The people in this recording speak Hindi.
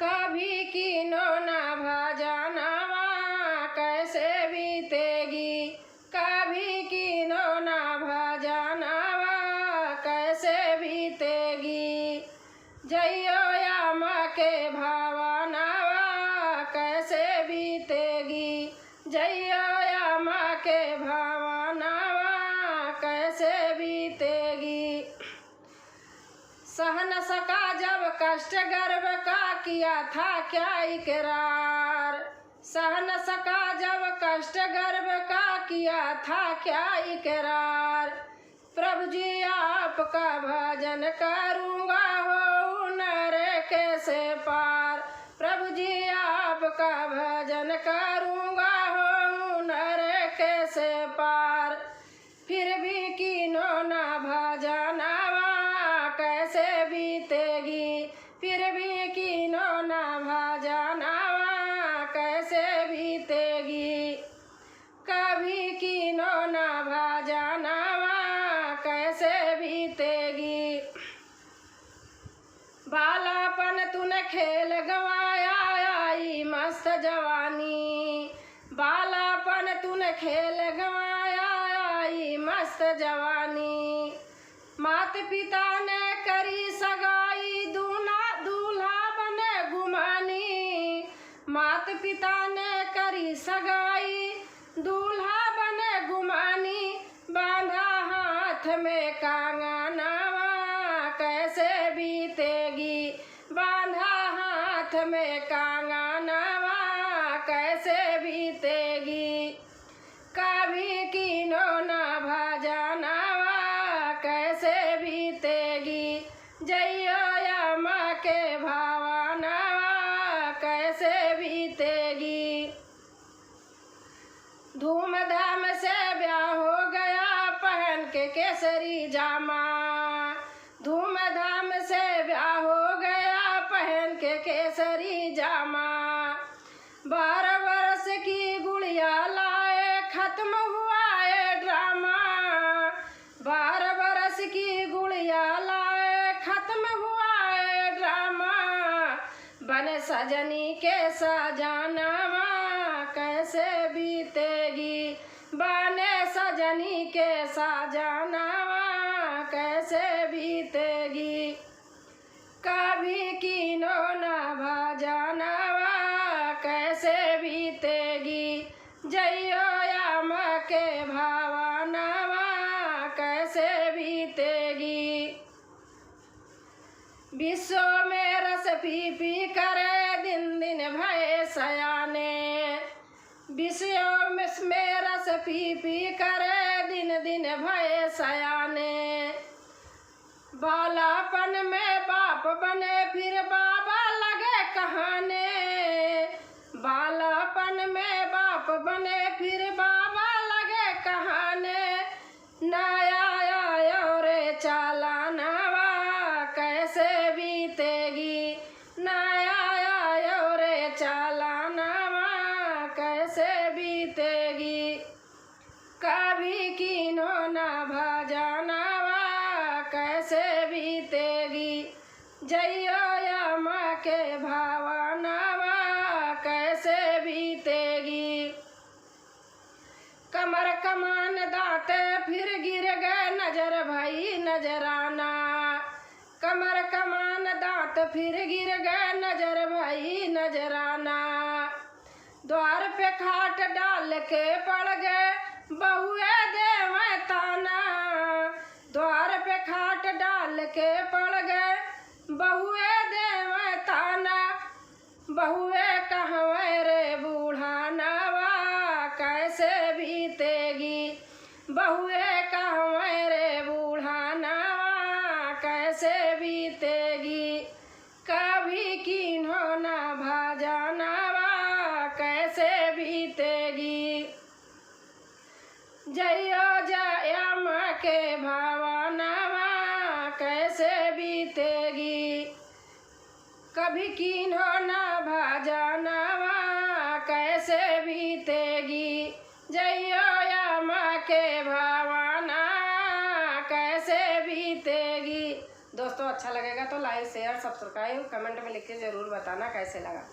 कभी कीनो ना भजनवा कैसे बीतेगी, कभी कीनो ना भजनवा कैसे बीतेगी। जइयो याम के भावनवा कैसे बीतेगी, जइयो याम के भावनवा कैसे बीतेगी। सह न सका जब कष्ट गर्भ का किया था क्या इकरार, सह न सका जब कष्ट गर्भ का किया था क्या इकरार। प्रभु जी आपका भजन करूँगा हो नरक से पार, प्रभु जी आपका भजन करूँगा हो नरक से पार। फिर भी कीनो ना भजनवा कैसे बीतेगी, फिर भी कीनो ना भजनवा कैसे बीतेगी। कभी कीनो ना भजनवा कैसे बीतेगी। बालापन तूने खेल गवाया आई मस्त जवानी, बालापन तूने खेल गवाया आई मस्त जवानी। मात पिता ने करी सगाई दूल्हा बने गुमानी, मात पिता ने करी सगाई दूल्हा बने गुमानी। बांधा हाथ में कंगनवा कैसे बीतेगी, बांधा हाथ में कंगनवा कैसे बीतेगी। कभी कीनो ना भजनवा कैसे बीतेगी, जइयो याम के भावनवा कैसे बीतेगी। धूमधाम से ब्याह हो गया पहन के केसरी जामा, धूमधाम से ब्याह हो गया पहन के केसरी जामा। 12 वर्ष की गुड़िया लाए खत्म हुआ ये ड्रामा, 12 वर्ष की गुड़िया लाए खत्म हुआ ये ड्रामा। बने सजनी के सजनवा कैसे बीतेगी, बने सजनी के सजनवा कैसे बीतेगी। कभी कीनो ना भजनवा कैसे बीतेगी, जइयो याम के भावनवा कैसे बीतेगी। विश्व में रस पी पी करे दिन दिन भये सयाने, विश्व में रस पी पी करे दिन दिन भये सयाने। बालापन में बाप बने फिर बाबा लगे कहाने, बालापन में बाप बने फिर बाबा लगे कहाने। नया आयो रे चालानवा कैसे बीतेगी, नया आयो रे चालानवा कैसे बीतेगी। कभी कीनो ना भजनवा कैसे बीतेगी, जइयो याम के भावनवा कैसे बीतेगी। कमर कमान दाते फिर गिर गए नजर भई नजराना, कमर कमान दांत फिर गिर गए नजर भई नजराना। द्वार पे खाट डाल के पड़ गए बहुए देवे ताना, द्वार पे खाट डाल के पड़ गए बहुए देवे ताना। बहुए कहवे रे बूढ़ानवा कैसे बीतेगी, बहुए कहवे रे बूढ़ानवा कैसे बीतेगी। कभी कीन्हो ना भजनवा कैसे बीतेगी, जइयो याम के भावनवा कैसे बीतेगी। कभी कीन्हो ना भजनवा कैसे बीतेगी, जइयो याम के भावना कैसे बीतेगी। दोस्तों अच्छा लगेगा तो लाइक शेयर सब्सक्राइब पकाई हूँ। कमेंट में लिख के ज़रूर बताना कैसे लगा।